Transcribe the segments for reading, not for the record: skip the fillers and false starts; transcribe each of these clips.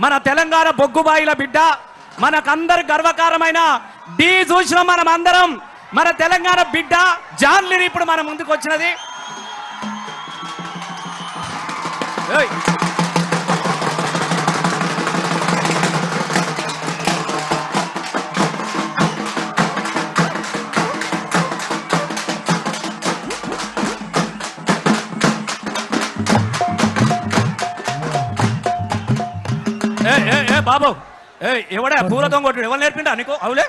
మన తెలంగాణ బొగ్గుబాయిల బిడ్డ, మనకందరు గర్వకారమైన డి చూసిన మనం అందరం, మన తెలంగాణ బిడ్డ జాన్లిని ఇప్పుడు మన ముందుకు వచ్చినది. బాబు ఎవడా పూలతో కొట్టుడు? ఎవరు నేర్పిండా నీకు? అవులే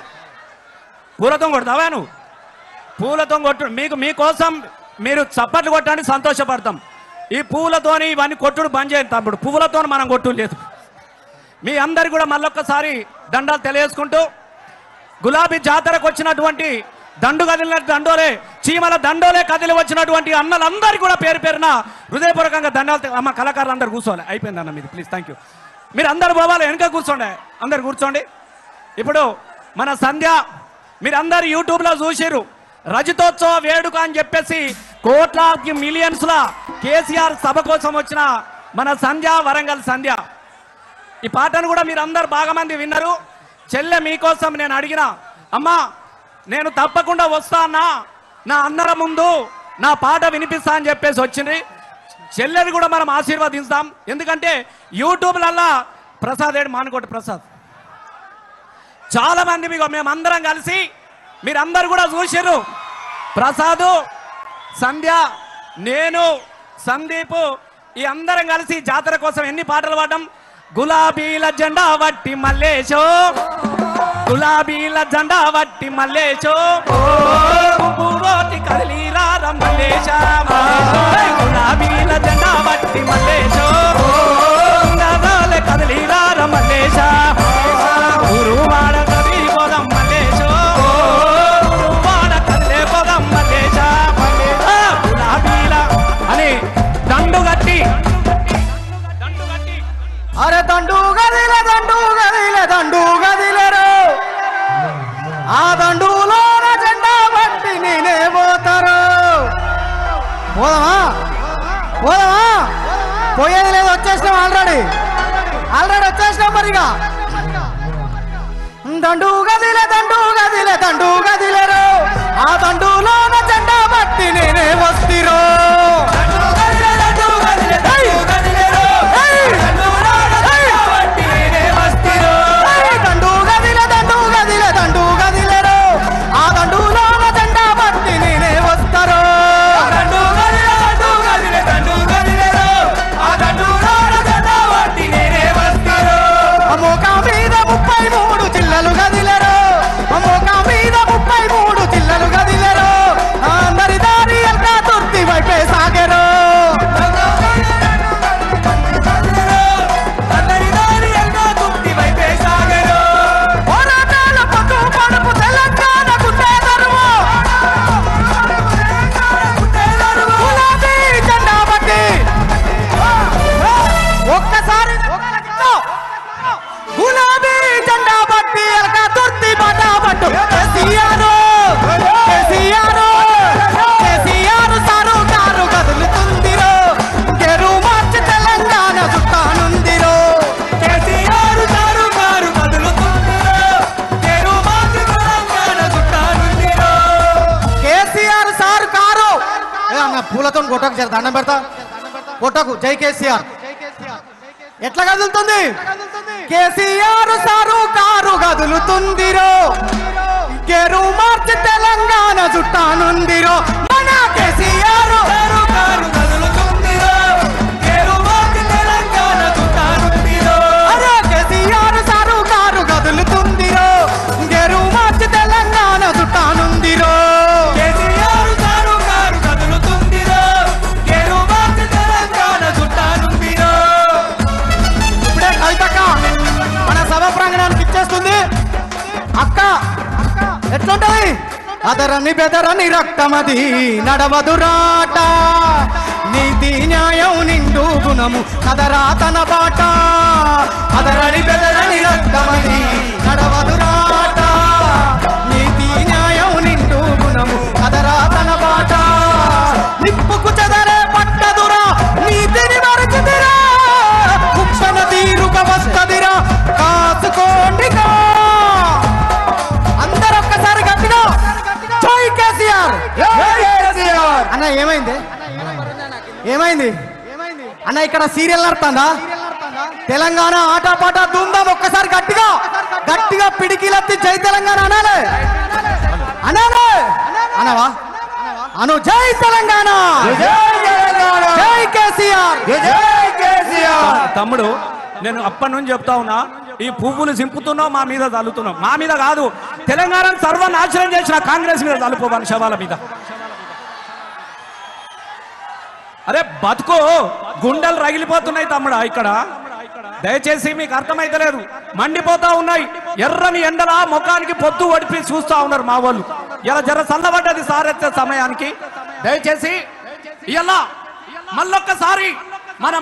పూలతో కొడతావా నువ్వు? పూలతో కొట్టుడు మీకోసం మీరు చప్పట్లు కొట్టండి, సంతోషపడతాం. ఈ పూలతోని ఇవన్నీ కొట్టుడు బంద్ చేయండి తమ్ముడు. పువ్వులతో మనం కొట్టుడు లేదు. మీ అందరు కూడా మళ్ళొక్కసారి దండాలు తెలియజేసుకుంటూ, గులాబీ జాతరకు వచ్చినటువంటి దండు కదిలిన దండోలే, చీమల దండోలే కదిలి వచ్చినటువంటి అన్నలందరికీ కూడా పేరు పేరున హృదయపూర్వకంగా దండాలు. అమ్మ కళాకారులు అందరు కూర్చోవాలి. అయిపోయింది అన్న మీది, ప్లీజ్, థ్యాంక్ యూ. మీరు అందరు పోవాలి, వెనక కూర్చోండి, అందరు కూర్చోండి. ఇప్పుడు మన సంధ్య మీరందరు యూట్యూబ్లో చూసిరు, రజతోత్సవ వేడుక అని చెప్పేసి కోట్లాది మిలియన్స్ల కేసీఆర్ సభ కోసం వచ్చిన మన సంధ్య, వరంగల్ సంధ్య. ఈ పాటను కూడా మీరు అందరు బాగా మంది విన్నారు. చెల్లె మీకోసం నేను అడిగిన, అమ్మా నేను తప్పకుండా వస్తా అన్నా, నా అన్నర ముందు నా పాట వినిపిస్తా అని చెప్పేసి వచ్చింది. చెల్లెని కూడా మనం ఆశీర్వదిస్తాం. ఎందుకంటే యూట్యూబ్లల్లా ప్రసాద్ ఏడు మానుకోట ప్రసాద్ చాలా మంది మీకు మేమందరం కలిసి మీరందరూ కూడా చూసిర్రు. ప్రసాదు, సంధ్య, నేను, సందీప్ ఈ అందరం కలిసి జాతర కోసం ఎన్ని పాటలు పాడడం. గులాబీల జెండా వట్టి మల్లేశో, గులాబీల జెండా వట్టి మల్లేశో, కదిలీరా మల్లేశ, గులాబీల జెండా వట్టి మల్లేశో, కదిలీరా మల్లేశ, గురువాడ కదిలి పోదాం మల్లేశో, గురువాడ కదిలే పోదాం మల్లేశ, గులాబీల అని దండు కట్టి అరే దండు గదిలే దండు గదిలే దండు గదిలేరు, ఆ దండులోన జెండా బట్టి నేనే పోతారు. పోదామా పోదామా? పోయేది లేదు, వచ్చేసినాం ఆల్రెడీ వచ్చేసినాం. మరిగా దండు గదిలే దండు గదిలే దండు గదిలేరు, ఆ దండులోన జెండా బట్టి నేనే వస్తిరో. పూలతో కొట్టకు, జర దండం పెడతా, కొట్టకు. జై కేసీఆర్. ఎట్లా కదులుతుంది? కేసీఆర్ సారు కారు కదులుతుందిరో, గెరు మార్చి తెలంగాణ చుట్టానుందిరో. మన కేసీఆర్ సారు కారు కదులుతుందిరో, గెరు మార్చి తెలంగాణ చుట్టానుందిరో. అరే కేసీఆర్ సారు కారు కదులుతుందిరో, గెరు మార్చి తెలంగాణ చుట్టానుందిరో. అక్క ఎట్లుంటది? అదరని బెదరని రక్తమది నడవదురాట, నీతి న్యాయం నిండు గుణము కదరా తన బాట. అదరని బెదరని రక్తమది నడవదురాట, నీతి న్యాయం నిండు గుణము కదరా తన బాట. నిప్పుకు చెదరే పట్టదురా, నీతిని మరచిదిరా, కుక్షణ తీరుక వస్తదిరా. అన్న ఏమైంది ఏమైంది అన్న ఇక్కడ సీరియల్ నడుతుందా తెలంగాణ ఆటపాట ధూమ్ధాం ఒక్కసారి గట్టిగా గట్టిగా పిడికిలెత్తి జై తెలంగాణ అనాలే అనాలే అనవా అను జై తెలంగాణ జై కేసీఆర్ తమ్ముడు నేను అప్పటి నుంచి చెప్తా ఉన్నా ఈ పువ్వులు సింపుతున్నావు మా మీద చల్లుతున్నావు మా మీద కాదు తెలంగాణను సర్వనాశనం చేసిన కాంగ్రెస్ మీద చల్లుకోవాలి శవాల మీద అరే బతుకు గుండెలు రగిలిపోతున్నాయి తమ్ముడా ఇక్కడ దయచేసి మీకు అర్థమైతలేదు మండిపోతా ఉన్నాయి ఎర్రని ఎండల ముఖానికి పొద్దు ఒడిపి చూస్తా ఉన్నారు మా వాళ్ళు ఇలా జర చల్లబడ్డది సారెత్తే సమయానికి దయచేసి ఇలా మళ్ళొక్కసారి మన